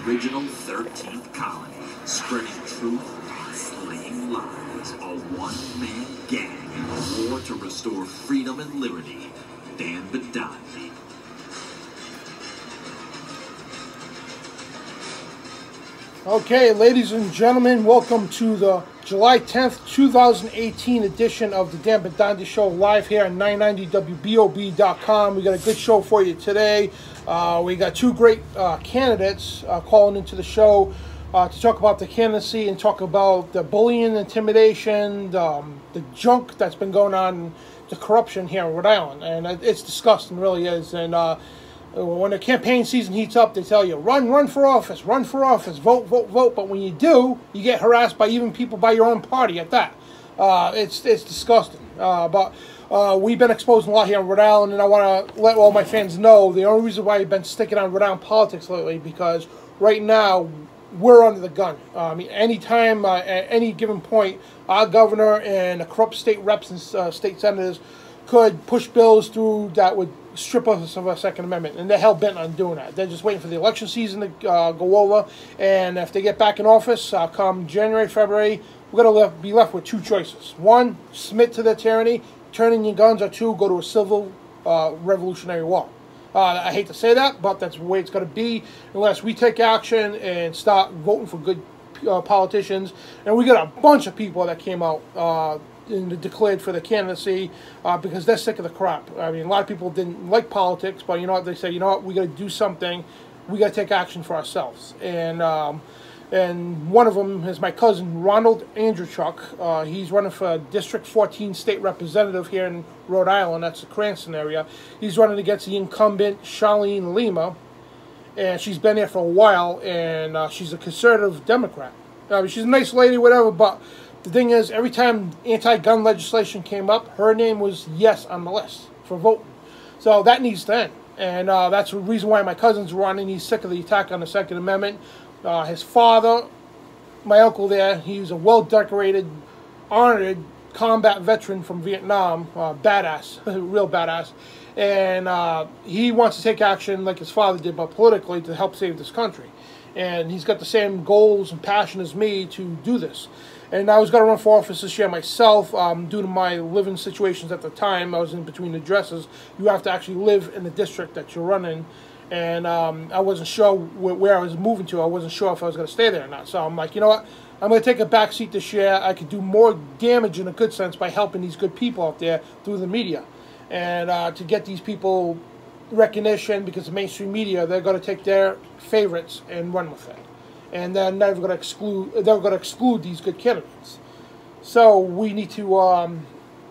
original 13th colony, spreading truth, slaying lies, a one-man gang in a war to restore freedom and liberty. Dan Bidondi. Okay, ladies and gentlemen, welcome to the July 10th, 2018 edition of the Dan Bidondi Show, live here on 990WBOB.com. We got a good show for you today. We got two great candidates calling into the show to talk about the candidacy and talk about the bullying, intimidation, the junk that's been going on, the corruption here in Rhode Island. And it's disgusting, really is. And when the campaign season heats up, they tell you, run for office, vote, vote. But when you do, you get harassed by even people by your own party at that. It's disgusting. But we've been exposing a lot here in Rhode Island, and I want to let all my fans know the only reason why I've been sticking on Rhode Island politics lately, because right now we're under the gun. I mean, anytime, at any given point, our governor and the corrupt state reps and state senators could push bills through that would strip us of our Second Amendment, and they're hell-bent on doing that. They're just waiting for the election season to go over, and if they get back in office come January, February, we're going to be left with two choices. One, submit to their tyranny, turn in your guns, or two, go to a civil revolutionary war. I hate to say that, but that's the way it's going to be unless we take action and start voting for good politicians. And we got a bunch of people that came out and declared for the candidacy because they're sick of the crap. I mean, a lot of people didn't like politics, but you know what? They say, you know what? We got to do something. We got to take action for ourselves. And one of them is my cousin, Ronald Andruchuk. He's running for District 14 state representative here in Rhode Island. That's the Cranston area. He's running against the incumbent, Charlene Lima. And she's been there for a while, and she's a conservative Democrat. I mean, she's a nice lady, whatever, but the thing is, every time anti-gun legislation came up, her name was yes on the list for voting. So that needs to end. And that's the reason why my cousin's running. He's sick of the attack on the Second Amendment. His father, my uncle there, he's a well-decorated, honored combat veteran from Vietnam, badass, real badass. And he wants to take action like his father did, but politically, to help save this country. And he's got the same goals and passion as me to do this. And I was going to run for office this year myself due to my living situations at the time. I was in between addresses. You have to actually live in the district that you're running. And I wasn't sure where I was moving to. I wasn't sure if I was going to stay there or not. So I'm like, you know what? I'm going to take a back seat this year. I could do more damage in a good sense by helping these good people out there through the media. And to get these people recognition, because the mainstream media, they're going to take their favorites and run with it. And they're never going to exclude. They're going to exclude these good candidates. So we need to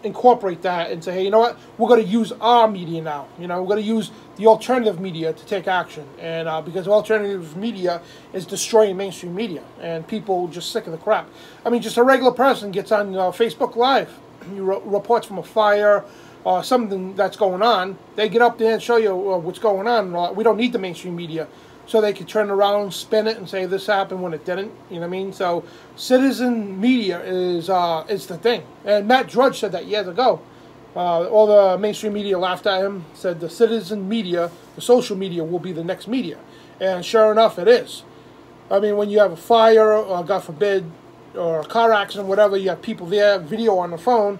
incorporate that and say, hey, you know what? We're going to use our media now. You know, we're going to use the alternative media to take action. And because alternative media is destroying mainstream media, and people are just sick of the crap. I mean, just a regular person gets on Facebook Live, reports from a fire or something that's going on. They get up there and show you what's going on. We don't need the mainstream media. So they could turn around, spin it, and say this happened when it didn't. You know what I mean? So citizen media is the thing. And Matt Drudge said that years ago. All the mainstream media laughed at him, said the citizen media, the social media, will be the next media. And sure enough, it is. I mean, when you have a fire, or God forbid, or a car accident, whatever, you have people there, video on the phone,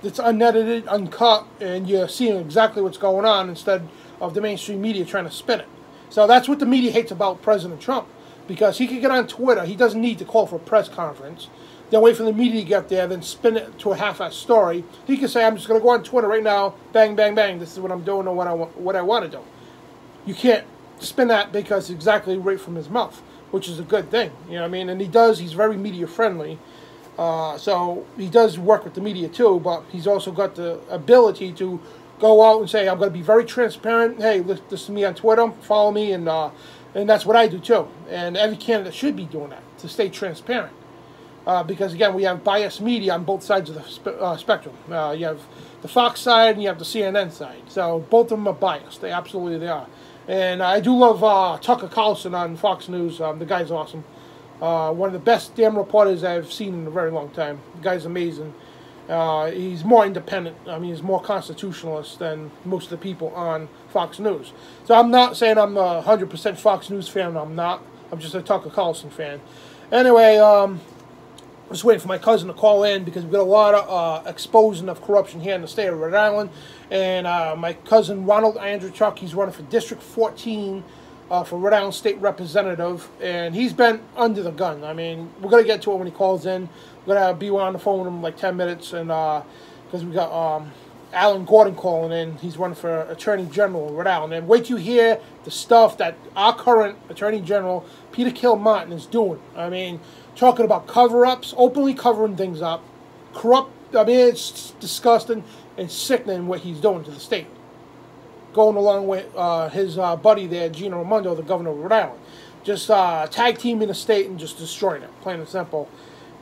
it's unedited, uncut, and you're seeing exactly what's going on instead of the mainstream media trying to spin it. So that's what the media hates about President Trump, because he can get on Twitter. He doesn't need to call for a press conference, then wait for the media to get there, then spin it to a half-assed story. He can say, I'm just going to go on Twitter right now, bang, bang, bang, this is what I'm doing or what I want to do. You can't spin that because it's exactly right from his mouth, which is a good thing. You know what I mean? And he's very media-friendly. So he does work with the media too, but he's also got the ability to go out and say, I'm going to be very transparent. Hey, this is me on Twitter. Follow me. And that's what I do, too. And every candidate should be doing that, to stay transparent. Because, again, we have biased media on both sides of the spectrum. You have the Fox side and you have the CNN side. So both of them are biased. They absolutely are. And I do love Tucker Carlson on Fox News. The guy's awesome. One of the best damn reporters I've seen in a very long time. The guy's amazing. He's more independent. I mean, he's more constitutionalist than most of the people on Fox News. So I'm not saying I'm a 100% Fox News fan. I'm not. I'm just a Tucker Carlson fan. Anyway, I'm just waiting for my cousin to call in because we've got a lot of exposing of corruption here in the state of Rhode Island. And my cousin Ronald Andruchuk, he's running for District 14 for Rhode Island State Representative. And he's been under the gun. I mean, we're going to get to it when he calls in. We're going to be on the phone with him in like 10 minutes. And because we got Alan Gordon calling in. He's running for Attorney General in Rhode Island. And wait till you hear the stuff that our current Attorney General, Peter Kilmartin, is doing. I mean, talking about cover-ups, openly covering things up, corrupt. I mean, it's disgusting and sickening what he's doing to the state. Going along with his buddy there, Gina Raimondo, the governor of Rhode Island. Just tag teaming the state and just destroying it, plain and simple.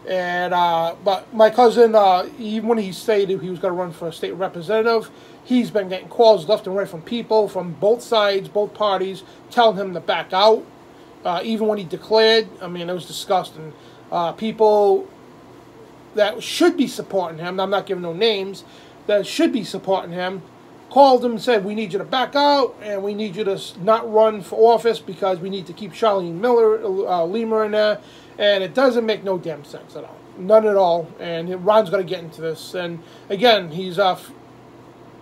And but my cousin, even when he stated he was going to run for a state representative, he's been getting calls left and right from people from both sides, both parties, telling him to back out. Even when he declared, I mean, it was disgusting. People that should be supporting him, I'm not giving no names, that should be supporting him, called him and said, we need you to back out, and we need you to not run for office because we need to keep Charlene Lima in there. And it doesn't make no damn sense at all. None at all. And Ron's going to get into this. And again, he's a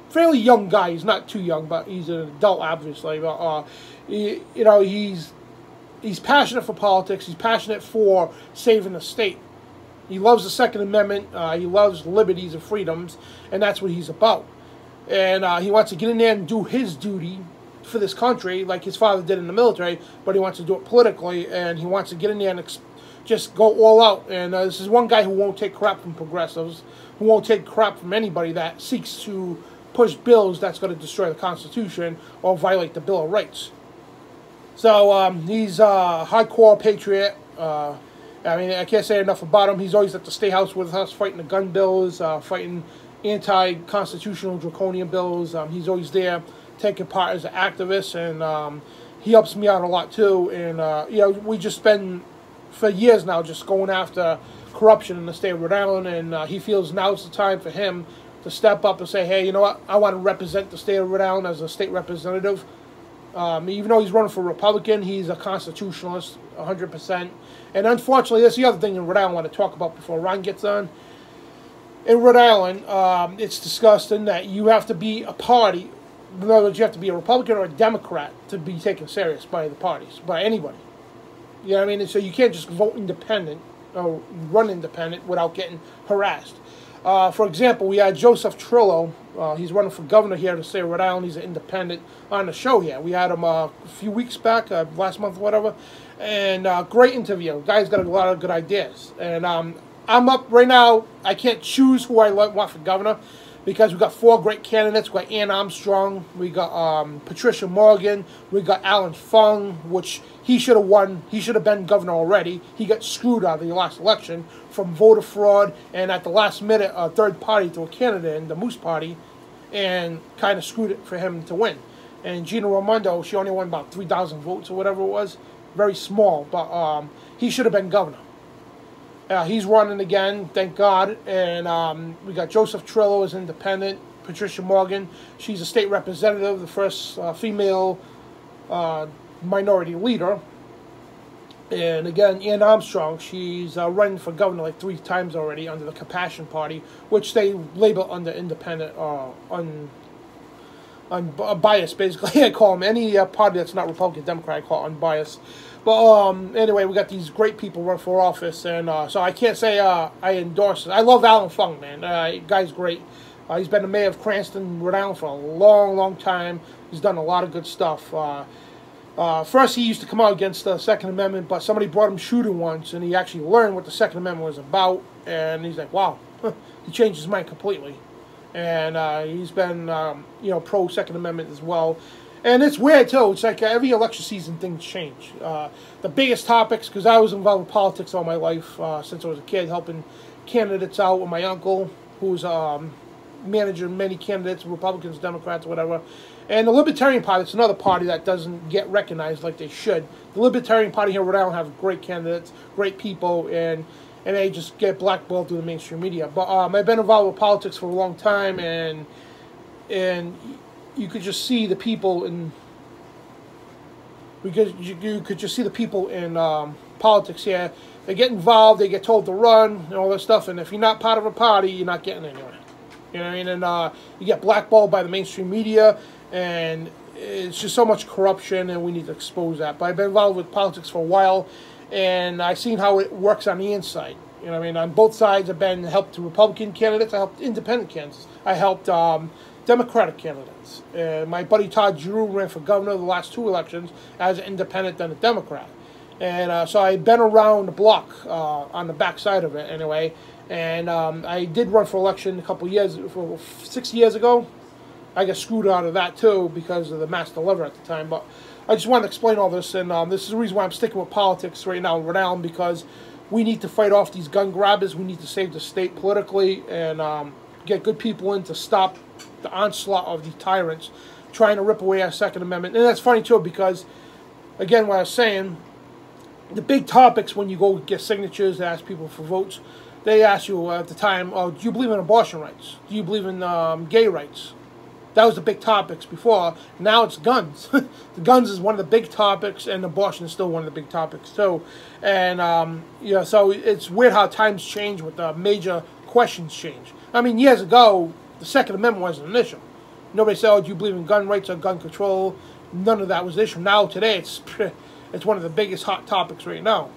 fairly young guy. He's not too young, but he's an adult, obviously. But, you know, he's passionate for politics. He's passionate for saving the state. He loves the Second Amendment. He loves liberties and freedoms. And that's what he's about. And he wants to get in there and do his duty for this country like his father did in the military. But he wants to do it politically. And he wants to get in there and just go all out. And this is one guy who won't take crap from progressives, who won't take crap from anybody that seeks to push bills that's going to destroy the Constitution or violate the Bill of Rights. So he's a hardcore patriot. I mean, I can't say enough about him. He's always at the State House with us, fighting the gun bills, fighting anti-constitutional draconian bills. He's always there, taking part as an activist, and he helps me out a lot too. And you know, we just been for years now just going after corruption in the state of Rhode Island, and he feels now's the time for him to step up and say, hey, you know what, I want to represent the state of Rhode Island as a state representative. Even though he's running for Republican, he's a constitutionalist, 100%. And unfortunately, that's the other thing in Rhode Island I want to talk about before Ron gets on. In Rhode Island, it's disgusting that you have to be a party. In other words, you have to be a Republican or a Democrat to be taken serious by the parties, by anybody. You know what I mean? And so you can't just vote independent or run independent without getting harassed. For example, we had Joseph Trillo. He's running for governor here in the state of Rhode Island. He's an independent on the show here. We had him a few weeks back, last month, whatever. And great interview. Guy's got a lot of good ideas. And I'm up right now. I can't choose who I want for governor because we've got 4 great candidates. We've got Ann Armstrong. We got Patricia Morgan. We got Alan Fung, which he should have won. He should have been governor already. He got screwed out of the last election from voter fraud, and at the last minute, a third party to a candidate in the Moose Party, and kind of screwed it for him to win. And Gina Raimondo, she only won about 3,000 votes or whatever it was. Very small, but he should have been governor. He's running again, thank God. And we got Joseph Trillo as independent. Patricia Morgan, she's a state representative, the first female minority leader. And again, Ann Armstrong, she's running for governor like 3 times already under the Compassion Party, which they label under independent or unbiased, basically. I call them any party that's not Republican, Democrat, I call unbiased. But anyway, we got these great people run for office, and so I can't say I endorse it. I love Alan Fung, man. Guy's great. He's been the mayor of Cranston, Rhode Island for a long, long time. He's done a lot of good stuff. First, he used to come out against the Second Amendment, but somebody brought him shooting once, and he actually learned what the Second Amendment was about, and he's like, wow. He changed his mind completely. And he's been, you know, pro-Second Amendment as well. And it's weird, too. It's like every election season, things change. The biggest topics, because I was involved with politics all my life since I was a kid, helping candidates out with my uncle, who's managing many candidates, Republicans, Democrats, whatever. And the Libertarian Party, it's another party that doesn't get recognized like they should. The Libertarian Party here in Rhode Island have great candidates, great people, and they just get blackballed through the mainstream media. But I've been involved with politics for a long time, and you could just see the people in because you could just see the people in politics here. They get involved, they get told to run, and all that stuff. And if you're not part of a party, you're not getting anywhere. You know what I mean? And you get blackballed by the mainstream media, and it's just so much corruption, and we need to expose that. But I've been involved with politics for a while, and I've seen how it works on the inside. You know what I mean? On both sides, I've been helped Republican candidates, I helped independent candidates, I helped Democratic candidates. My buddy Todd Giroux ran for governor the last 2 elections as an independent and a Democrat. And so I've been around the block on the backside of it anyway. And I did run for election a couple years, 6 years ago. I got screwed out of that too because of the mass deliver at the time. But I just wanted to explain all this, and this is the reason why I'm sticking with politics right now in Rhode Island, because we need to fight off these gun grabbers. We need to save the state politically and get good people in to stop the onslaught of the tyrants trying to rip away our Second Amendment. And that's funny too because, again, what I was saying, the big topics when you go get signatures, ask people for votes, they ask you at the time, oh, do you believe in abortion rights? Do you believe in gay rights? That was the big topics before. Now it's guns. The guns is one of the big topics, and abortion is still one of the big topics too. And yeah, so it's weird how times change with the major questions change. I mean, years ago, the Second Amendment wasn't an issue. Nobody said, oh, do you believe in gun rights or gun control? None of that was an issue. Now, today, it's one of the biggest hot topics right now.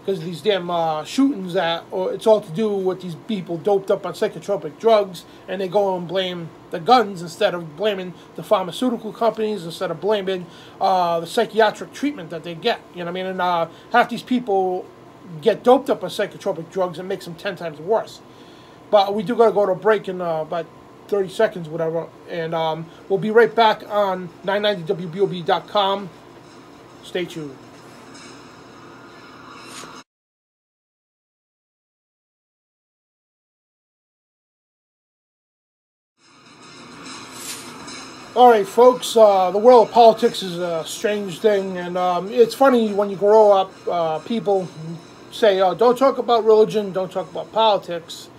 Because of these damn shootings it's all to do with these people doped up on psychotropic drugs, and they go and blame the guns instead of blaming the pharmaceutical companies, instead of blaming the psychiatric treatment that they get. You know what I mean? And half these people get doped up on psychotropic drugs and makes them 10 times worse. But we do got to go to a break in about 30 seconds, whatever. And we'll be right back on 990WBOB.com. Stay tuned. All right, folks, the world of politics is a strange thing, and it's funny when you grow up, people say, oh, don't talk about religion, don't talk about politics,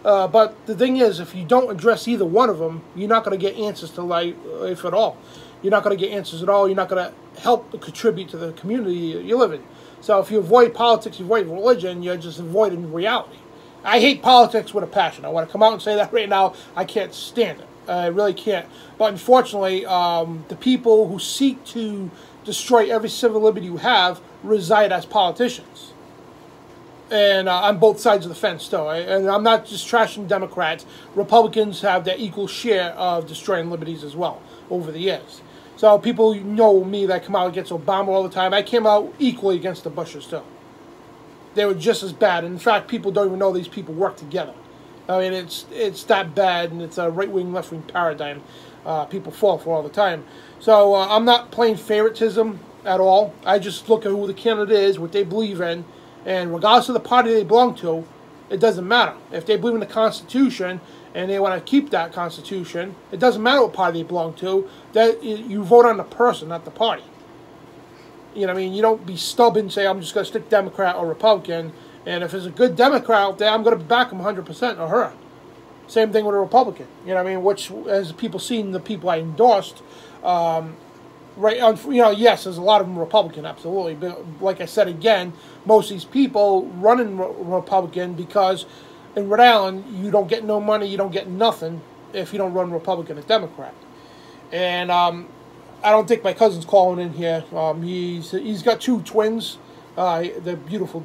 but the thing is, if you don't address either one of them, you're not going to get answers to life at all. You're not going to get answers at all. You're not going to help contribute to the community you live in. So if you avoid politics, you avoid religion, you're just avoiding reality. I hate politics with a passion. I want to come out and say that right now. I can't stand it. I really can't. But unfortunately, the people who seek to destroy every civil liberty you have reside as politicians. And on both sides of the fence, though. And I'm not just trashing Democrats. Republicans have their equal share of destroying liberties as well over the years. So people know me that come out against Obama all the time. I came out equally against the Bushes, too. They were just as bad. And in fact, people don't even know these people work together. I mean, it's that bad, and it's a right-wing, left-wing paradigm people fall for all the time. So I'm not playing favoritism at all. I just look at who the candidate is, what they believe in, and regardless of the party they belong to, it doesn't matter. If they believe in the Constitution and they want to keep that Constitution, it doesn't matter what party they belong to. That you vote on the person, not the party. You know what I mean? You don't be stubborn and say, I'm just going to stick Democrat or Republican. And if there's a good Democrat out there, I'm going to back him 100% or her. Same thing with a Republican. You know what I mean? Which, as people seen, the people I endorsed, right? You know, yes, there's a lot of them Republican, absolutely. But like I said again, most of these people running Republican because in Rhode Island, you don't get no money, you don't get nothing if you don't run Republican or Democrat. And I don't think my cousin's calling in here. He's got 2 twins. They're beautiful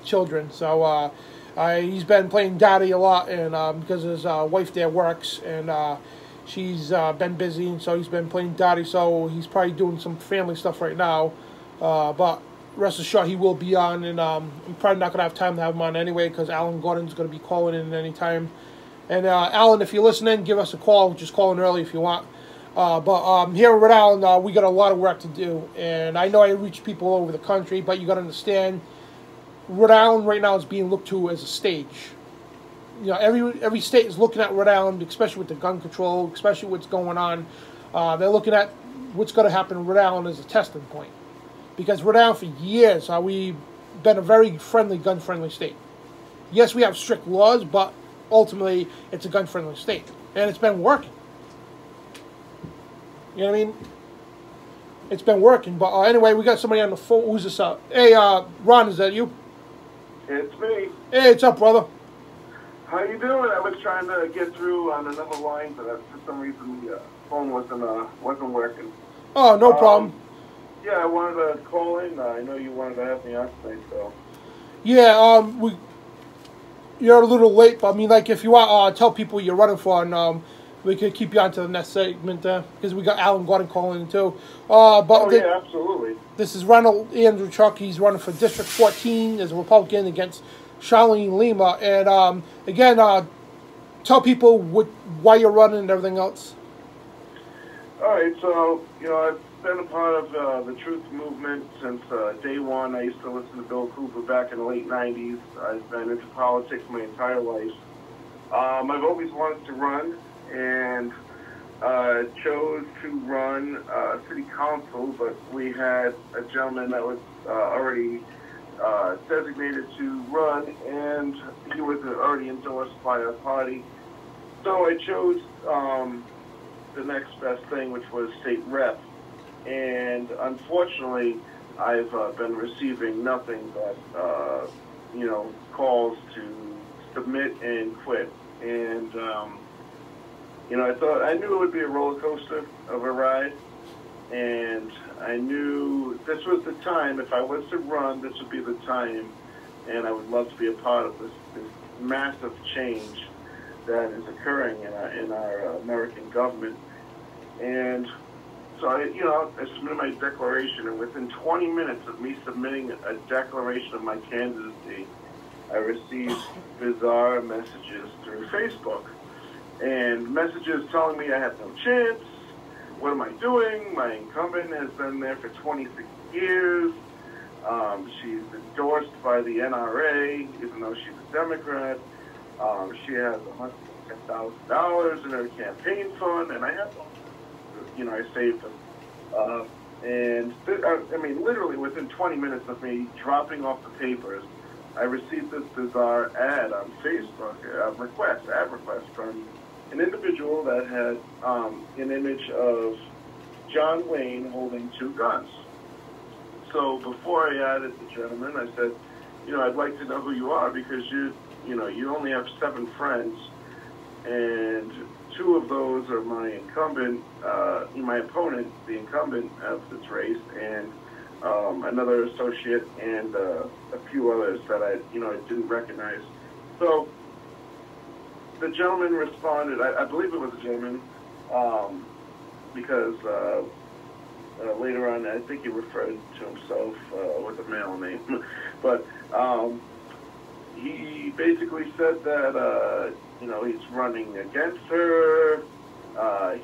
children. So he's been playing daddy a lot, and because his wife there works, and she's been busy, and so he's been playing daddy. So he's probably doing some family stuff right now. But rest assured, he will be on, and I'm probably not going to have time to have him on anyway because Alan Gordon's going to be calling in any time. And Alan, if you're listening, give us a call. Just call in early if you want. But here in Rhode Island, we got a lot of work to do, and I know I reach people all over the country, but you got to understand, Rhode Island right now is being looked to as a stage. You know, every state is looking at Rhode Island, especially with the gun control, especially what's going on. They're looking at what's going to happen in Rhode Island as a testing point, because Rhode Island for years we've been a very friendly, gun-friendly state. Yes, we have strict laws, but ultimately it's a gun-friendly state, and it's been working. You know what I mean? it's been working. But anyway, we got somebody on the phone. Who's this? Hey, Ron, is that you? It's me. Hey, what's up, brother? How you doing? I was trying to get through on another line, but for some reason the phone wasn't working. Oh, no problem. Yeah, I wanted to call in. I know you wanted to have me on today, so. Yeah, you're a little late, but I mean, like, if you want, tell people you're running for, and we could keep you on to the next segment because we got Alan Gordon calling in too. Yeah, absolutely. This is Ronald Andruchuk. He's running for District 14 as a Republican against Charlene Lima. And again, tell people why you're running and everything else. All right, so, I've been a part of the truth movement since day one. I used to listen to Bill Cooper back in the late 90s. I've been into politics my entire life. I've always wanted to run, and chose to run city council, but we had a gentleman that was already designated to run, and he was already endorsed by our party. So I chose the next best thing, which was state rep. And unfortunately, I've been receiving nothing but, calls to submit and quit. And, I knew it would be a roller coaster of a ride. And I knew this was the time, if I was to run, this would be the time. And I would love to be a part of this massive change that is occurring in our American government. And so I submitted my declaration, and within 20 minutes of me submitting a declaration of my candidacy, I received bizarre messages through Facebook. And messages telling me I have no chance. What am I doing? My incumbent has been there for 26 years. She's endorsed by the NRA, even though she's a Democrat. She has $110,000 in her campaign fund, and I have, I saved them. Literally within 20 minutes of me dropping off the papers, I received this bizarre ad on Facebook, ad request from an individual that had an image of John Wayne holding two guns. So before I added the gentleman, I said, I'd like to know who you are, because you only have 7 friends, and 2 of those are my incumbent, my opponent, the incumbent of this race, and another associate, and a few others that I didn't recognize. So the gentleman responded. I believe it was a gentleman, because later on, I think he referred to himself with a male name, but he basically said that he's running against her.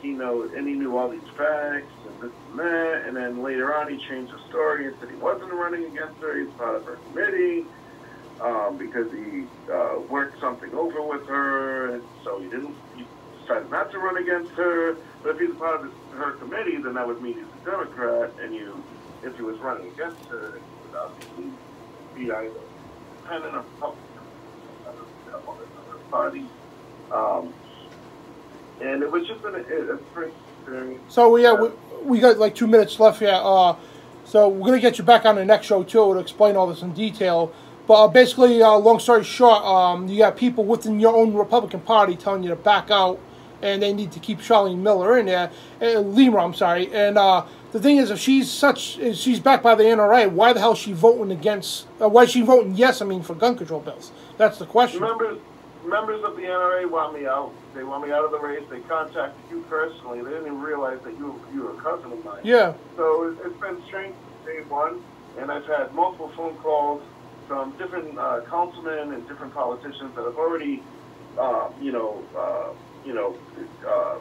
He knew all these facts and this and that, and then later on he changed the story and said he wasn't running against her. He's part of her committee because he worked something over with her, and so he decided not to run against her. But if he's part of her committee, then that would mean he's a Democrat, and if he was running against her, he would obviously be either independent or Republican party. And it was just a great experience. So yeah, we got like 2 minutes left here. So we're gonna get you back on the next show too to explain all this in detail. But basically, long story short, you got people within your own Republican Party telling you to back out, and they need to keep Charlene Miller in there, Lima. I'm sorry. And the thing is, if she's backed by the NRA, why the hell is she voting against? Why is she voting yes? For gun control bills. That's the question. Members of the NRA want me out. They want me out of the race. They contacted you personally. They didn't even realize that you were a cousin of mine. Yeah. So it's been strange since day one, and I've had multiple phone calls from different councilmen and different politicians that have already,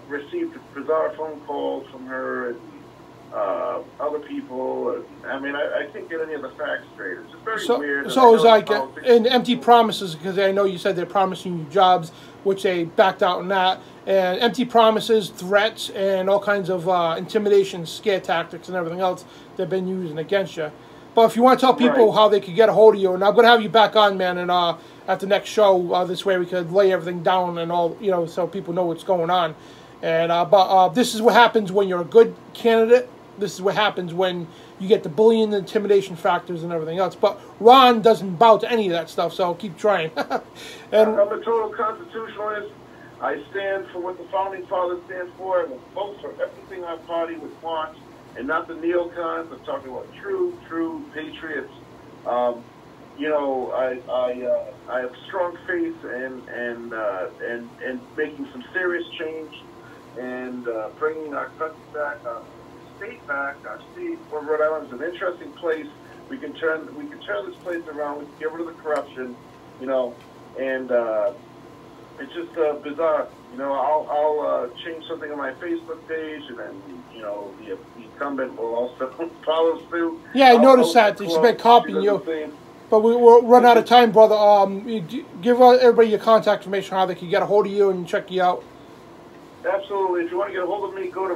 received bizarre phone calls from her and other people. I can't get any of the facts straight. It's just very weird. So it's like and empty promises, because I know you said they're promising you jobs, which they backed out on that, and empty promises, threats, and all kinds of intimidation, scare tactics, and everything else they've been using against you. But if you want to tell people how they could get a hold of you, and I'm going to have you back on, man, and at the next show, this way we could lay everything down and all, so people know what's going on. And but this is what happens when you're a good candidate this is what happens when you get the bullying, the intimidation factors, and everything else. But Ron doesn't bow to any of that stuff, so keep trying. And I'm a total constitutionalist. I stand for what the Founding Fathers stand for. I will vote for everything our party would want, and not the neocons. I'm talking about true patriots. You know, I have strong faith and making some serious change and bringing our country back, our state back. Our state, Rhode Island is an interesting place. We can turn this place around. We can get rid of the corruption, you know, and it's just bizarre. You know, I'll change something on my Facebook page, and then, you know, the incumbent will also follow suit. Yeah, I noticed that. It's been copying you. But we'll run out of time, brother. Give everybody your contact information, how they can get a hold of you and check you out. Absolutely. If you want to get a hold of me, go to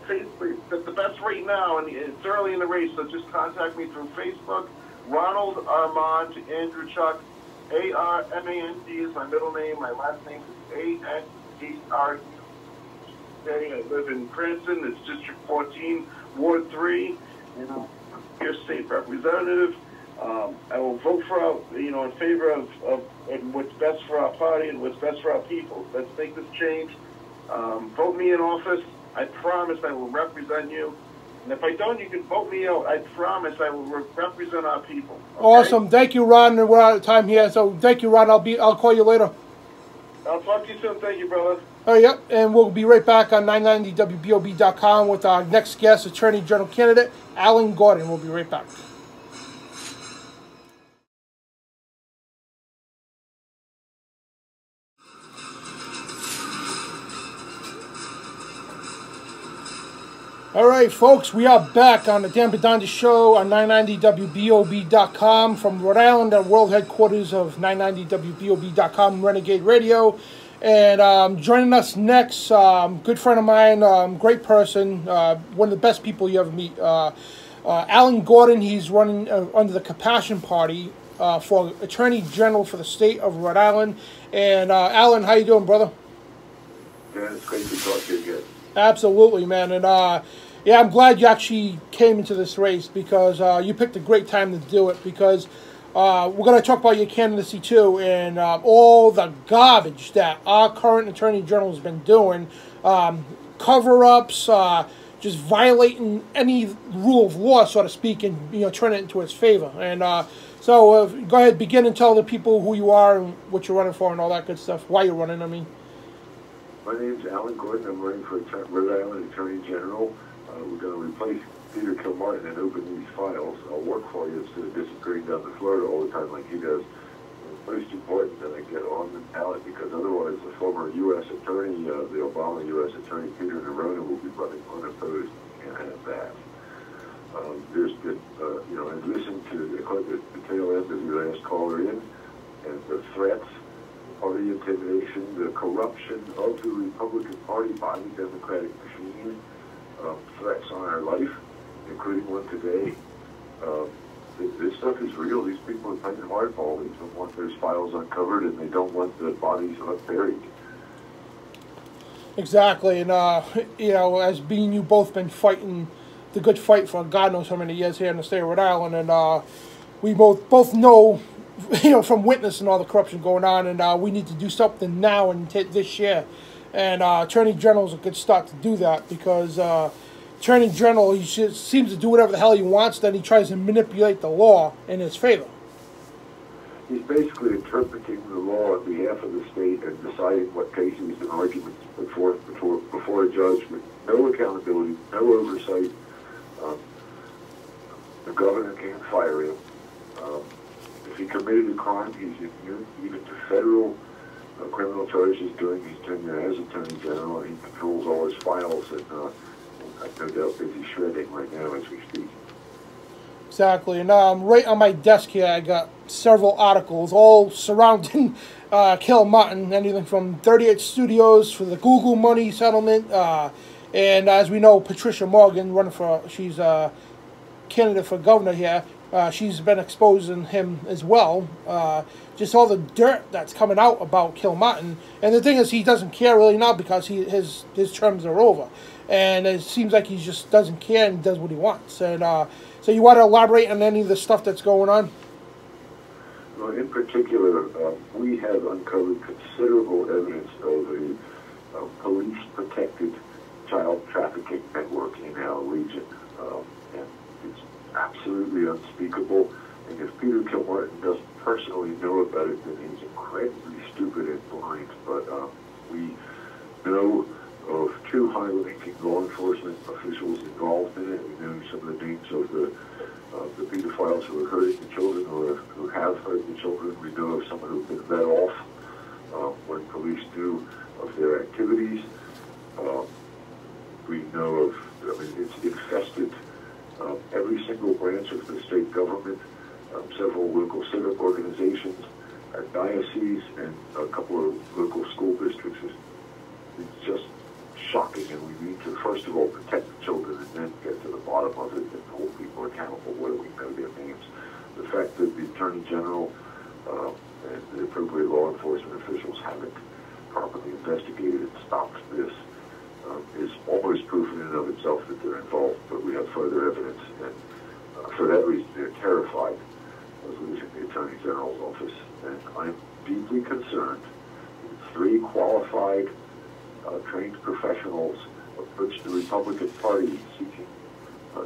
Facebook. The best right now, and it's early in the race, so just contact me through Facebook. Ronald Andruchuk. ARMAND is my middle name. My last name is ANDRUK. I live in Cranston. It's District 14, Ward 3. You know, your state representative. I will vote for in favor of what's best for our party and what's best for our people. Let's make this change. Vote me in office. I promise I will represent you. And if I don't, you can vote me out. I promise I will represent our people. Okay? Awesome. Thank you, Ron. We're out of time here, so thank you, Ron. I'll call you later. I'll talk to you soon. Thank you, brother. Oh, yep. And we'll be right back on 990WBOB.com with our next guest, Attorney General candidate Alan Gordon. We'll be right back. All right, folks, we are back on the Dan Bidondi Show on 990WBOB.com from Rhode Island, the world headquarters of 990WBOB.com Renegade Radio. And joining us next, good friend of mine, great person, one of the best people you ever meet, Alan Gordon. He's running under the Compassion Party for Attorney General for the state of Rhode Island. And Alan, how you doing, brother? Yeah, it's great to talk to you again. Absolutely, man. And yeah, I'm glad you actually came into this race because you picked a great time to do it because we're going to talk about your candidacy too and all the garbage that our current Attorney General has been doing, cover-ups, just violating any rule of law, so to speak, and turn it into his favor. And so go ahead, begin and tell the people who you are and what you're running for and all that good stuff. Why you're running, I mean. My name's Alan Gordon. I'm running for Rhode Island Attorney General. We're going to replace Peter Kilmartin and open these files. I'll work for you instead of disappearing down to Florida all the time like he does. Most important that I get on the ballot because otherwise the former U.S. Attorney, the Obama U.S. Attorney Peter Nerona will be running unopposed. Can't have that. There's been, I've listened to the tail end of your last caller in and the threats, party intimidation, the corruption of the Republican Party by the Democratic machine, threats on our life, including one today. This stuff is real. These people are playing hardball. They don't want those files uncovered, and they don't want the bodies unburied. Exactly, and as being you both been fighting the good fight for God knows how many years here in the state of Rhode Island, and we both know, from witnessing all the corruption going on, and we need to do something now and this year. And Attorney General is a good start to do that because Attorney General, he seems to do whatever the hell he wants, then he tries to manipulate the law in his favor. He's basically interpreting the law on behalf of the state and deciding what cases and arguments before a judge with no accountability, no oversight. The governor can't fire him. If he committed a crime, he's immune even to federal criminal charges during his tenure as Attorney General, and he controls all his files, and I've no doubt busy shredding right now as we speak. Exactly, and right on my desk here, I got several articles, all surrounding Kilmartin, anything from 38 Studios for the Google money settlement, and as we know, Patricia Morgan, she's a candidate for governor here. She's been exposing him as well. Just all the dirt that's coming out about Kilmartin. And the thing is, he doesn't care really now because his terms are over. and it seems like he just doesn't care and does what he wants. And so you want to elaborate on any of the stuff that's going on? Well, in particular, we have uncovered considerable evidence of a police-protected child trafficking network in our region, and it's absolutely unspeakable. And if Peter Kilmartin doesn't personally know about it, then he's incredibly stupid and blind. But we know of 2 high-ranking law enforcement officials involved in it. We know some of the names of the pedophiles who are hurting the children or who have hurt the children. We know of someone who's been let off when police knew of their activities. We know of, I mean, it's infested every single branch of the state government, several local civic organizations, our diocese, and a couple of local school districts. It's just shocking, and we need to, first of all, protect the children and then get to the bottom of it and hold people accountable where we know their names. The fact that the Attorney General and the appropriate law enforcement officials haven't properly investigated and stopped this is almost proof in and of itself that they're involved, but we have further evidence, and for that reason they're terrified of losing the Attorney General's office. And I'm deeply concerned that 3 qualified trained professionals approached the Republican Party seeking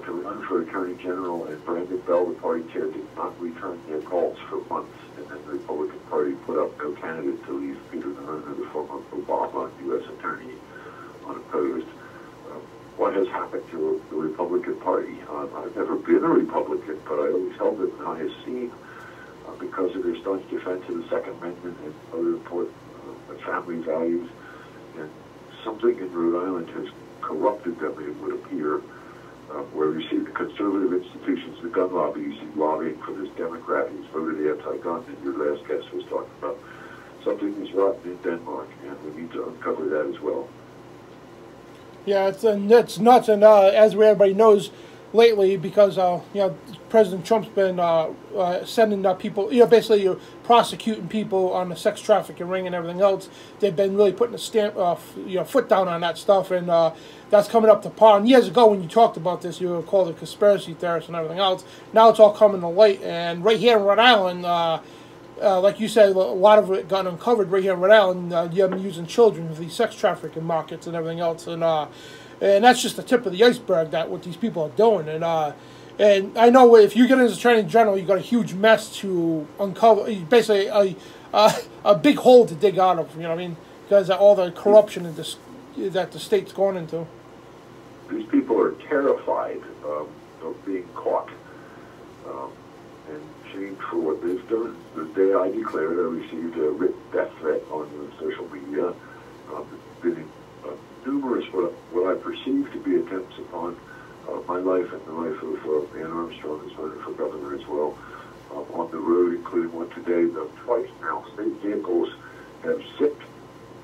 to run for Attorney General, and Brandon Bell, the party chair, did not return their calls for months. And then the Republican Party put up no candidate to leave Peter Narona, the former Obama U.S. Attorney, unopposed. What has happened to the Republican Party? I've never been a Republican, but I always held it in high esteem because of their staunch defense of the Second Amendment and other important family values. And something in Rhode Island has corrupted them, it would appear, where you see the conservative institutions, the gun lobby, you see lobbying for this Democrat who's voted anti-gun that your last guest was talking about. Something is rotten in Denmark, and we need to uncover that as well. Yeah, it's nuts, and as everybody knows lately, because you know, President Trump's been sending people, you know, basically prosecuting people on the sex trafficking ring and everything else. They've been really putting a stamp, you know, foot down on that stuff, and that's coming up to par. And years ago, when you talked about this, you were called a conspiracy theorist and everything else. Now it's all coming to light, and right here in Rhode Island, like you said, a lot of it got uncovered right here in Rhode Island. You have been using children for these sex trafficking markets and everything else, and that's just the tip of the iceberg. That what these people are doing, and I know if you get into Attorney General, you got a huge mess to uncover. Basically, a big hole to dig out of. You know what I mean? Because of all the corruption that the state's going into. These people are terrified of being caught and shamed for what they've done. The day I declared, I received a written death threat on social media. Been in numerous what I perceive to be attempts upon my life and the life of Ann Armstrong, who's running for governor as well, on the road, including one today. Twice now, state vehicles have zipped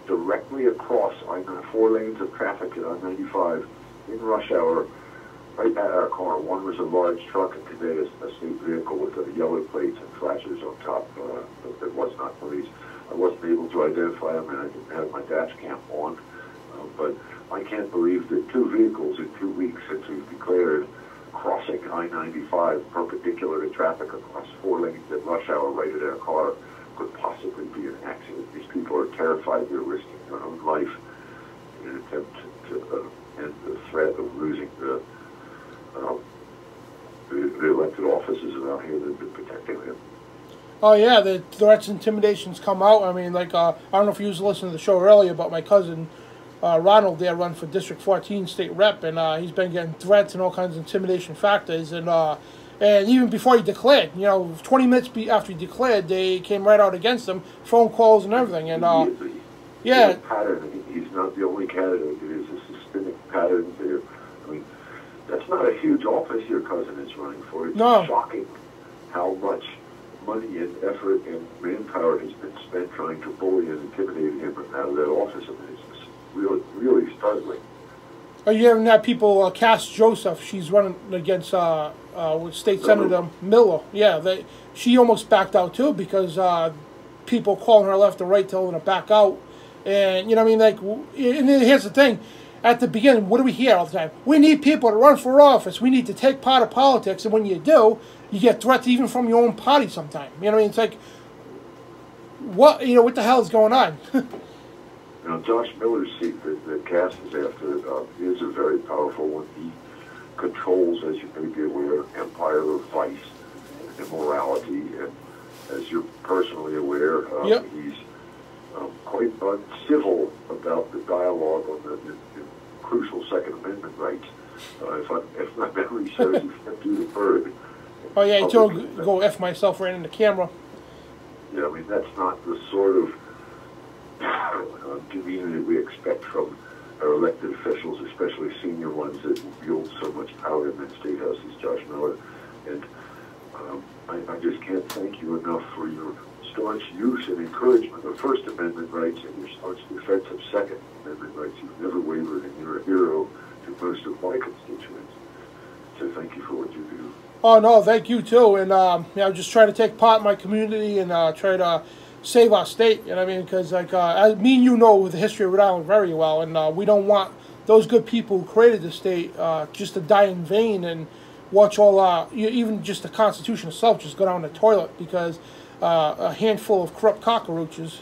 directly across 4 lanes of traffic at I-95 in rush hour, right at our car. One was a large truck, and today a state vehicle with yellow plates and flashers on top that was not police. I wasn't able to identify them, and I didn't have my dash cam on. But I can't believe that 2 vehicles in 2 weeks since we've declared crossing I-95 perpendicular to traffic across 4 lanes at rush hour right at our car could possibly be an accident. These people are terrified. They're risking their own life in an attempt to end the threat of losing the elected offices around here that have been protecting them. Oh yeah, the threats and intimidations come out. I mean, like I don't know if you was listening to the show earlier, but my cousin Ronald there run for District 14 state rep, and he's been getting threats and all kinds of intimidation factors, and even before he declared, you know, 20 minutes after he declared, they came right out against him, phone calls and everything, and yeah. Pattern. He's not the only candidate. It is a systemic pattern there. I mean, that's not a huge office your cousin is running for. It's shocking how much money and effort and manpower has been spent trying to bully and intimidate him out of that office. I mean, it's really, really startling. Are you having that people, Cass Joseph, she's running against with State Senator Miller. Yeah, she almost backed out too because people calling her left and right telling her to back out. And, you know what I mean, like, and here's the thing. at the beginning, what do we hear all the time? We need people to run for office. We need to take part of politics. And when you do, you get threats even from your own party sometimes. You know what I mean? It's like, what the hell is going on? Now, Josh Miller's seat that Cass is after is a very powerful one. He controls, as you may be aware, an empire of vice and immorality. And as you're personally aware, he's quite uncivil about the dialogue on the crucial Second Amendment rights. If my memory serves, he sent you the bird. Oh, yeah, he told me to go F myself right in the camera. Yeah, I mean, that's not the sort of demeanor that we expect from our elected officials, especially senior ones that wield so much power in that state house as Josh Miller. And I just can't thank you enough for your staunch use and encouragement of First Amendment rights and your staunch defense of Second Amendment rights. You've never wavered, and you're a hero to most of my constituents. So thank you for what you do. Oh, no, thank you, too. And, just try to take part in my community and try to save our state, you know what I mean? Because, like, me and you know the history of Rhode Island very well, and we don't want those good people who created the state just to die in vain and watch all, even just the Constitution itself just go down the toilet because a handful of corrupt cockroaches.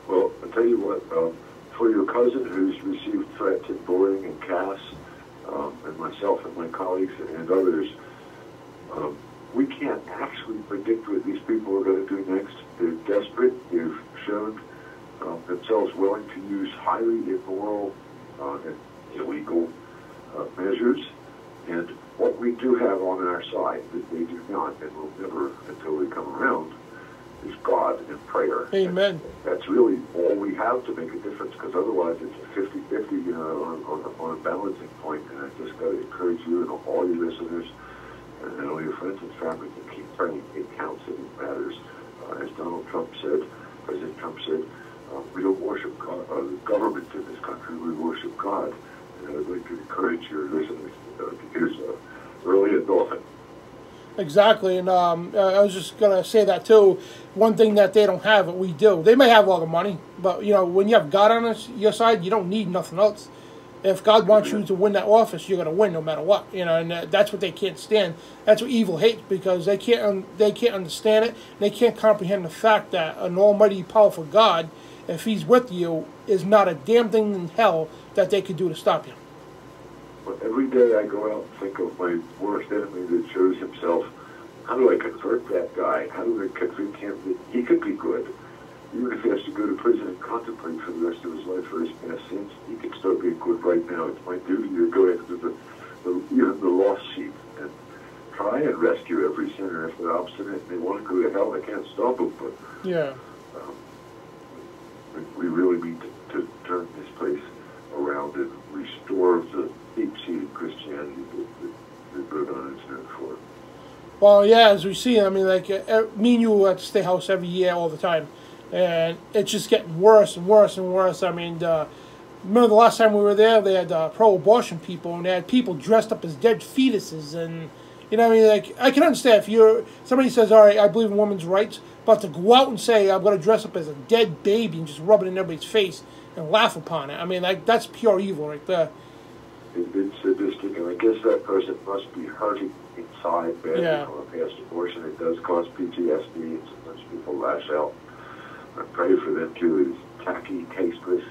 Well, I'll tell you what, for your cousin who's received threats and bullying and Cass, and myself and my colleagues and others, we can't actually predict what these people are going to do next. They're desperate. They've shown themselves willing to use highly immoral and illegal measures. And what we do have on our side that they do not and will never until they come around is God and prayer. Amen. That's really all we have to make a difference, because otherwise it's a 50-50 on a balancing point. And I just got to encourage you and all your listeners and all your friends and family to keep praying. It counts and it matters. As Donald Trump said, President Trump said, we don't worship God, the government in this country, we worship God. And I'd like to encourage your listeners to use early and often. Exactly, and I was just going to say that too. One thing that they don't have, that we do. They may have all the money, but, when you have God on your side, you don't need nothing else. If God wants you to win that office, you're going to win no matter what. And that's what they can't stand. That's what evil hates, because they can't understand it. They can't comprehend the fact that an almighty, powerful God, if he's with you, is not a damn thing in hell that they could do to stop you. But every day I go out and think of my worst enemy that shows himself. How do I convert that guy? How do I convince him that he could be good? Even if he has to go to prison and contemplate for the rest of his life for his past sins, he can start being good right now. It's my duty to go into even the lost sheep and try and rescue every sinner. If they're obstinate and they want to go to hell, I can't stop them. But yeah, we really need to turn this place around and restore the deep-seated Christianity that Rhode Island is known for. Well, yeah, as we see, I mean, like, me and you at the State House every year all the time, and it's just getting worse and worse and worse. I mean, remember the last time we were there, they had pro-abortion people, and they had people dressed up as dead fetuses, and, I mean, like, I can understand if somebody says, all right, I believe in women's rights, but to go out and say, I'm going to dress up as a dead baby and just rub it in everybody's face and laugh upon it, I mean, like, that's pure evil right there. It's sadistic, and I guess that person must be hurting inside badly from a past abortion. It does cause PTSD, and sometimes people lash out. I pray for them too. It's tacky, tasteless,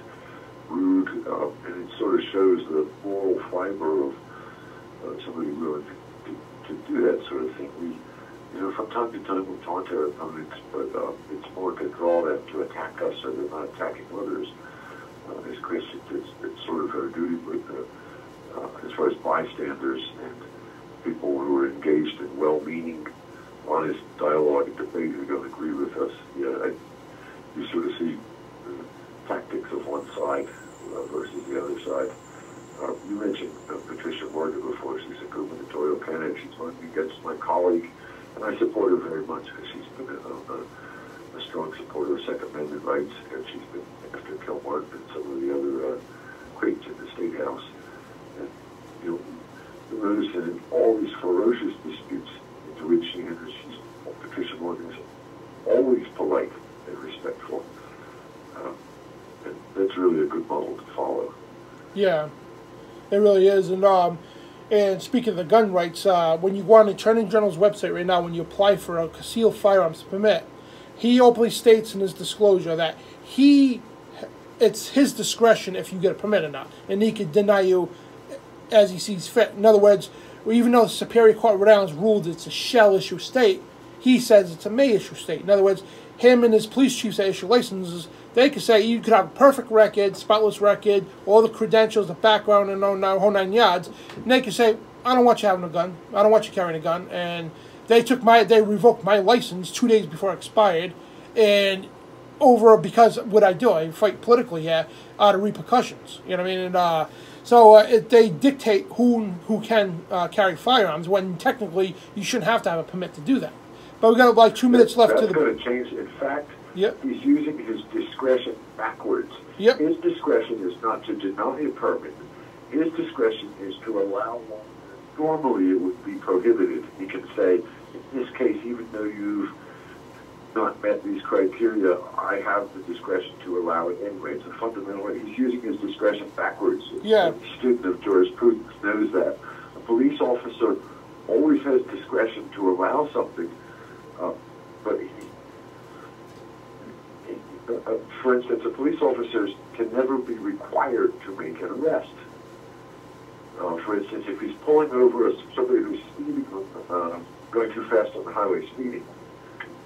rude, and it sort of shows the moral fiber of somebody willing to do that sort of thing. We, from time to time we taunt our opponents, but it's more to draw them to attack us so they're not attacking others. As Christians, it's sort of our duty, but as far as bystanders and people who are engaged in well-meaning, honest dialogue and debate who don't agree with us, you sort of see tactics of one side versus the other side. You mentioned Patricia Morgan before. She's a gubernatorial candidate. She's running against my colleague, and I support her very much because she's been a strong supporter of Second Amendment rights, and she's been after Kilmartin and some of the other critics in the State House. And, you notice that in all these ferocious disputes into which she enters, Patricia Morgan is always polite and respectful. And that's really a good model to follow. Yeah, it really is. And speaking of the gun rights, when you go on the Attorney General's website right now, when you apply for a concealed firearms permit, he openly states in his disclosure that it's his discretion if you get a permit or not, and he can deny you as he sees fit. In other words, even though the Superior Court of Rhode Island's ruled it's a shall issue state, he says it's a may issue state. In other words, him and his police chiefs that issue licenses, they could say you could have a perfect record, spotless record, all the credentials, the background, and the whole 9 yards, and they could say, I don't want you having a gun, I don't want you carrying a gun, and they revoked my license 2 days before it expired, and because what I do, I fight politically here out of repercussions. You know what I mean? And so they dictate who can carry firearms when technically you shouldn't have to have a permit to do that. But we've got like 2 minutes left. That's going to change. In fact, yep. He's using his discretion backwards. Yep. His discretion is not to deny a permit. His discretion is to allow one that normally it would be prohibited. He can say, in this case, even though you've not met these criteria, I have the discretion to allow it anyway. It's a fundamental. He's using his discretion backwards. Yeah. A student of jurisprudence knows that. A police officer always has discretion to allow something, but for instance, a police officer can never be required to make an arrest. For instance, if he's pulling over somebody who's speeding, going too fast on the highway, speeding,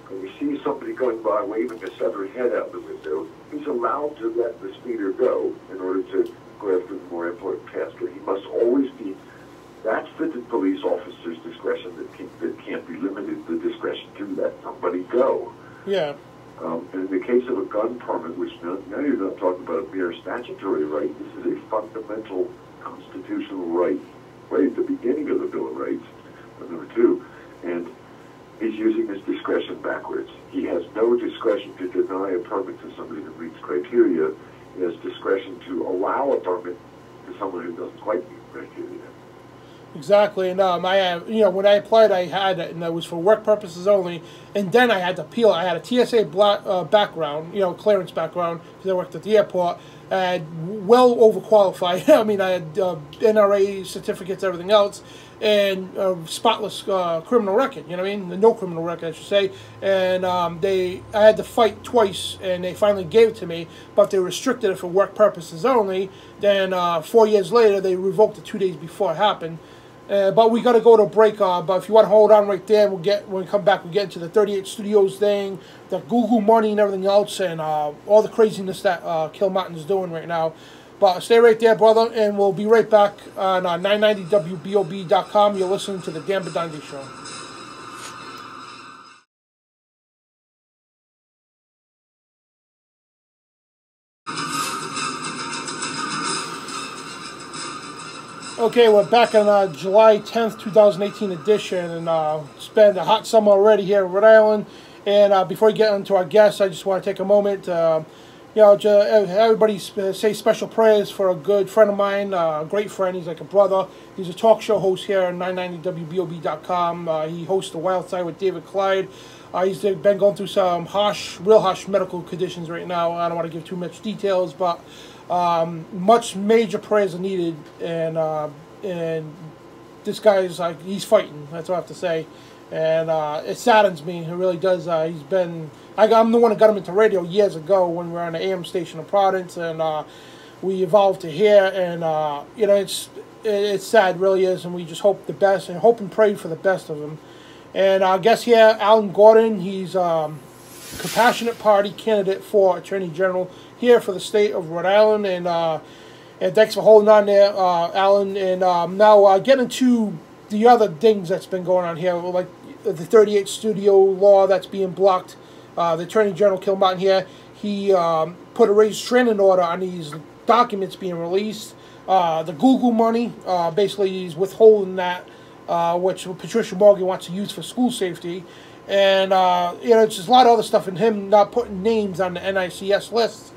and he sees somebody going by waving a severed head out the window, he's allowed to let the speeder go in order to go after the more important task. But he must always be, that's the police officer's discretion that can't be limited, the discretion to let somebody go. Yeah. And in the case of a gun permit, which now you're not talking about a mere statutory right, this is a fundamental constitutional right, right at the beginning of the Bill of Rights, number 2, and he's using his discretion backwards. He has no discretion to deny a permit to somebody that meets criteria. He has discretion to allow a permit to someone who doesn't quite meet criteria. Exactly, and when I applied, I had it, and it was for work purposes only. And then I had to appeal. I had a TSA background, clearance background, because I worked at the airport. I had well overqualified. I mean, I had NRA certificates, everything else, and spotless criminal record. You know what I mean? No criminal record, I should say. And I had to fight twice, and they finally gave it to me. But they restricted it for work purposes only. Then 4 years later, they revoked it 2 days before it happened. But we got to go to a break. But if you want to hold on right there, when we come back, we'll get into the 38 Studios thing, the Google money and everything else, and all the craziness that Kill Martin's doing right now. But stay right there, brother, and we'll be right back on 990WBOB.com. You're listening to the Dan Bidondi Show. Okay, we're back on July 10th, 2018 edition, and it's been a hot summer already here in Rhode Island. And before we get into our guests, I just want to take a moment, everybody say special prayers for a good friend of mine, a great friend. He's like a brother. He's a talk show host here on 990WBOB.com. He hosts The Wild Side with David Clyde. He's been going through some real harsh medical conditions right now. I don't want to give too much details, but much major prayers are needed, and this guy is he's fighting. That's what I have to say, and it saddens me. It really does. I'm the one that got him into radio years ago when we were on the AM station in Providence, and we evolved to here, and it's sad, really is, and we just hope the best and hope and pray for the best of him. And our guest here, Alan Gordon, he's Compassionate Party candidate for Attorney General here for the state of Rhode Island, and thanks for holding on there, Alan. And now getting into the other things that's been going on here, like the 38 studio law that's being blocked. The Attorney General Kill Martin here, he put a restraining order on these documents being released. The Google money, basically he's withholding that, which Patricia Morgan wants to use for school safety. And, it's just a lot of other stuff, and him not putting names on the NICS list.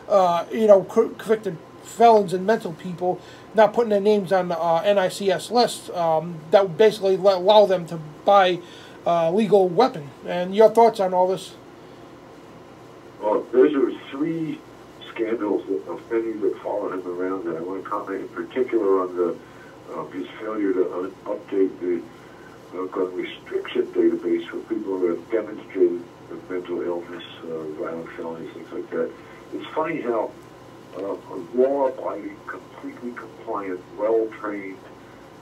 Convicted felons and mental people, not putting their names on the NICS list, that would basically allow them to buy a legal weapon. And your thoughts on all this? Well, those are three scandals of many that follow him around, and I want to comment in particular on his failure to update the gun restriction database for people who have demonstrated mental illness, violent felonies, things like that. It's funny how a law-abiding, completely compliant, well-trained,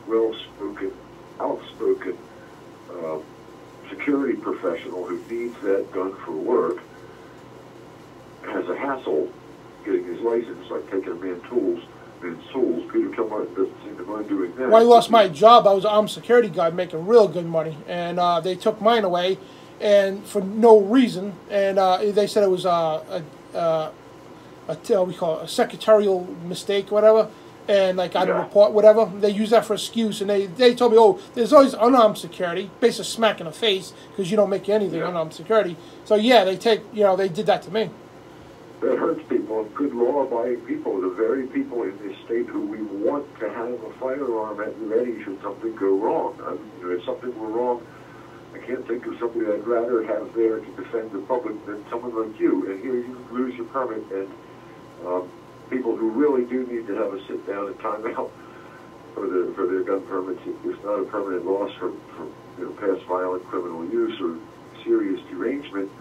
well-spoken, outspoken security professional who needs that gun for work has a hassle getting his license, like taking a man's tools. Peter Kilmartin doesn't seem to mind doing that. Well, I lost my job. I was an armed security guard making real good money, and they took mine away, and for no reason. And they said it was we call it a secretarial mistake, or whatever. And like I didn't report whatever. They use that for excuse, and they told me, oh, there's always unarmed security, basically smack in the face because you don't make anything unarmed security. So yeah, they did that to me. That hurts people, and good law-abiding people, the very people in this state who we want to have a firearm at the ready should something go wrong. I mean, if something were wrong, I can't think of somebody I'd rather have there to defend the public than someone like you. And here you lose your permit, and people who really do need to have a sit-down and time-out for their gun permits, it's not a permanent loss for past violent criminal use or serious derangement,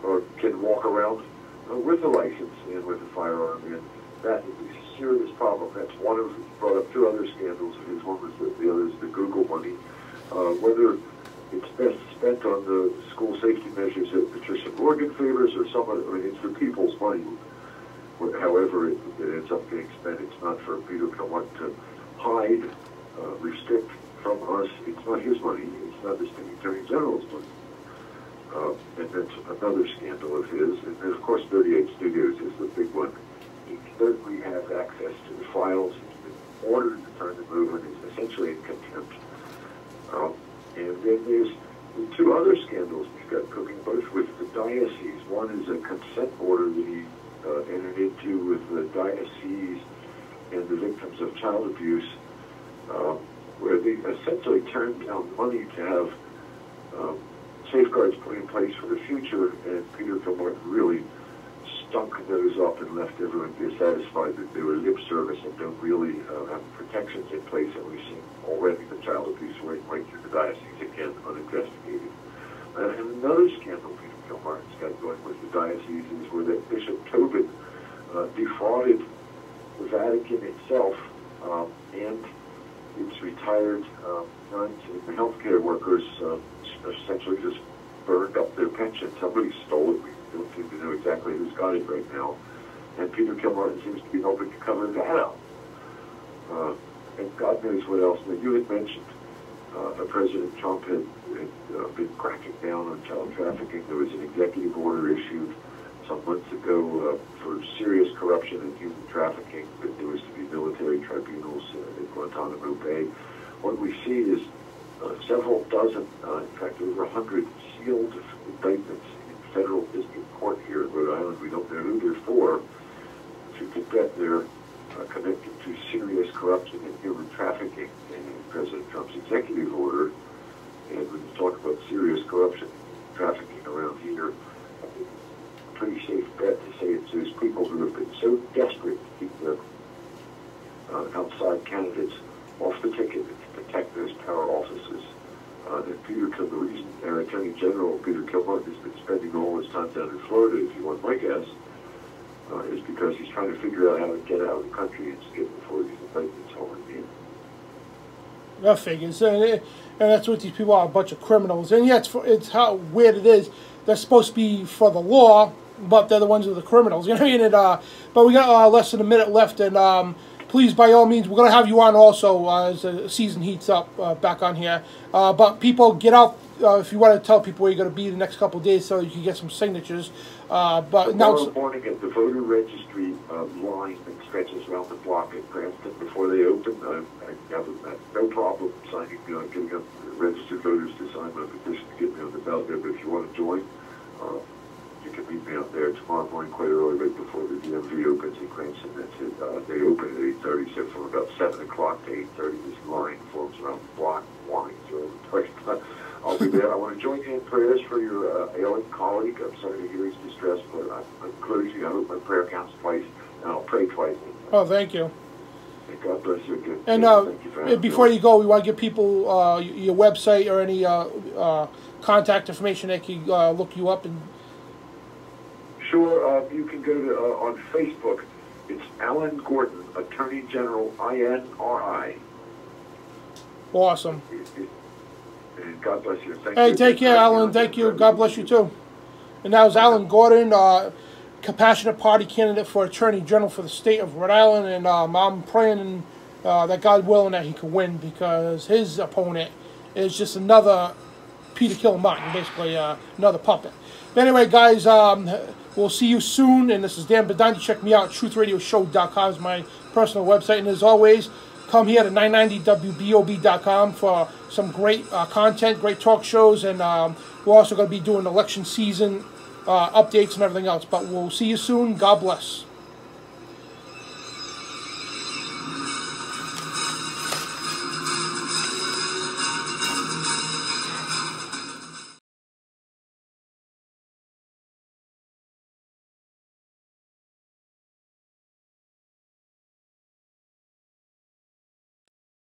or can walk around with a license and with a firearm, and that is a serious problem. That's one of, brought up two other scandals of his. One was the other is the Google money. Whether it's best spent on the school safety measures that Patricia Morgan favors or some other, I mean, it's the people's money. However it ends up getting spent, it's not for Peter Kilmartin to hide, restrict from us. It's not his money. It's not the State Attorney General's money. And that's another scandal of his. And then, of course, 38 Studios is the big one. He certainly has access to the files. He's been ordered to turn them over, and he's essentially in contempt. And then there's the two other scandals he's got cooking, both with the diocese. One is a consent order that he entered into with the diocese and the victims of child abuse, where they essentially turned down money to have safeguards put in place for the future, and Peter Kilmartin really stunk those up and left everyone dissatisfied that they were lip service and don't really have protections in place, and we've seen already the child abuse right through the diocese again, uninvestigated. And another scandal Peter Kilmartin's got going with the diocese is where that Bishop Tobin defrauded the Vatican itself and its retired nuns and healthcare workers, essentially just burned up their pension. Somebody stole it. We don't seem to know exactly who's got it right now. And Peter Kilmartin seems to be hoping to cover that up. And God knows what else. Now, you had mentioned President Trump had been cracking down on child trafficking. There was an executive order issued some months ago for serious corruption and human trafficking, that there was to be military tribunals at Guantanamo Bay. What we see is several dozen, in fact over 100 sealed indictments in federal district court here in Rhode Island. We don't know who they're for. To bet they're connected to serious corruption and human trafficking in President Trump's executive order. And when you talk about serious corruption and trafficking around here, a pretty safe bet to say it's those people who have been so desperate to keep their outside candidates off the ticket to protect those power offices. That the reason our Attorney General, Peter Kilmartin, has been spending all his time down in Florida, if you want my guess, is because he's trying to figure out how to get out of the country and skip before these indictments home in. That figures. And that's what these people are, a bunch of criminals. And yeah, it's how weird it is. They're supposed to be for the law, but they're the ones who are the criminals. You know what I mean? But we got less than a minute left, and please, by all means, we're going to have you on also as the season heats up back on here. But people, get out if you want to tell people where you're going to be the next couple of days so you can get some signatures. But tomorrow morning at the voter registry line that stretches around the block at Cranston before they open, I have no problem signing, getting up registered voters to sign my petition to get me on the ballot there. But if you want to join, you can meet me out there tomorrow morning quite early, right before the DMV opens in Cranston. That's it. They open at 8:30, so from about 7 o'clock to 8:30, this line forms around the block, lines all over the place. I'll be there. I want to join you in prayers for your ailing colleague. I'm sorry to hear his distress, but I'm clergy. I hope my prayer counts twice. fight. Oh, thank you. And God bless you again. And Thank you for before you go, we want to give people your website or any contact information they can look you up. And Sure, you can go to on Facebook. It's Alan Gordon, Attorney General, INRI. awesome. And God bless you. Thank Hey, you. take care, Alan. Thank you. God bless you too. And that was Alan Gordon, compassionate party candidate for Attorney General for the state of Rhode Island, and I'm praying that God willing that he can win, because his opponent is just another Peter Kill Martin, basically another puppet. But anyway, guys, we'll see you soon, and this is Dan Bidondi. Check me out at TruthRadioShow.com is my personal website, and as always, come here to 990WBOB.com for some great content, great talk shows, and we're also going to be doing election season updates and everything else. But we'll see you soon. God bless.